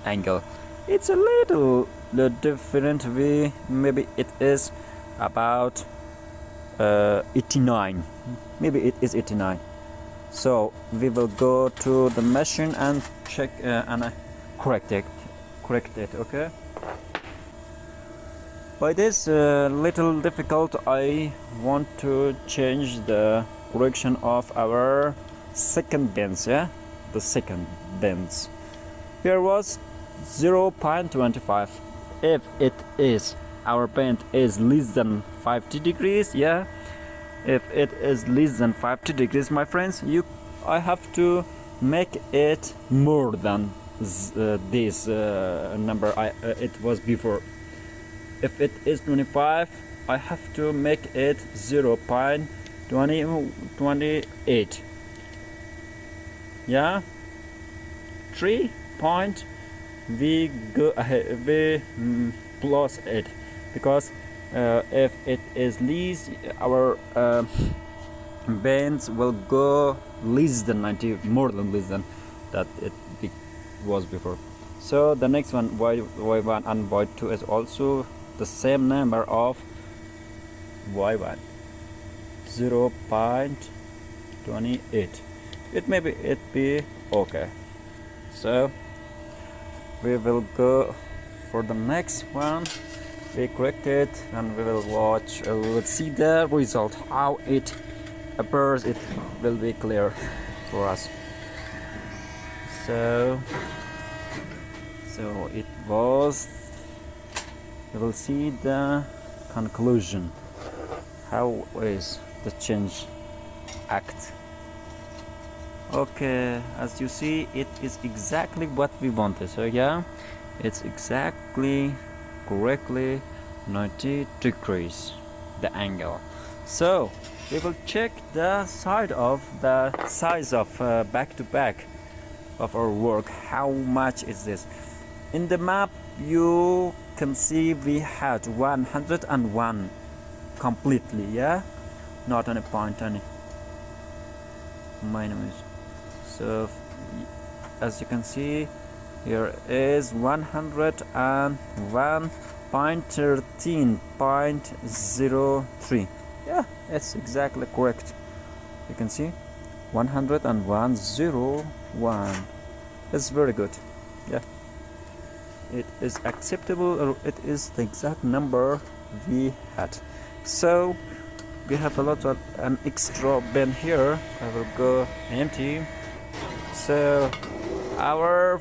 angle. It's a little different. Maybe it is about 89. Maybe it is 89. So we will go to the machine and check and correct it. Okay. By this little difficult, I want to change the correction of our second bends. Yeah, the second bends. Here was 0.25. If it is our bend is less than 50 degrees, yeah, if it is less than 50 degrees, my friends, I have to make it more than this number it was before. If it is 25, I have to make it 0.28. yeah, 3 point we go ahead, we plus it, because if it is less, our bends will go less than 90, more than less than that it was before. So the next one, y1 and y2, is also the same number of y1, 0.28. It be okay. So we will go for the next one. We correct it and we will watch, we will see the result, how it appears. It will be clear for us. So it was, we will see the conclusion, how is the change act. Okay, as you see, it is exactly what we wanted. So yeah, it's exactly correctly 90 degrees the angle. So we will check the size of back to back of our work. How much is this? In the map you can see we had 101 completely, yeah, not any point any minus. So as you can see, here is 101.13.03. yeah, it's exactly correct. You can see 101.01. it's very good. Yeah, it is acceptable, or it is the exact number we had. So we have a lot of an extra bend here. I will go empty. So our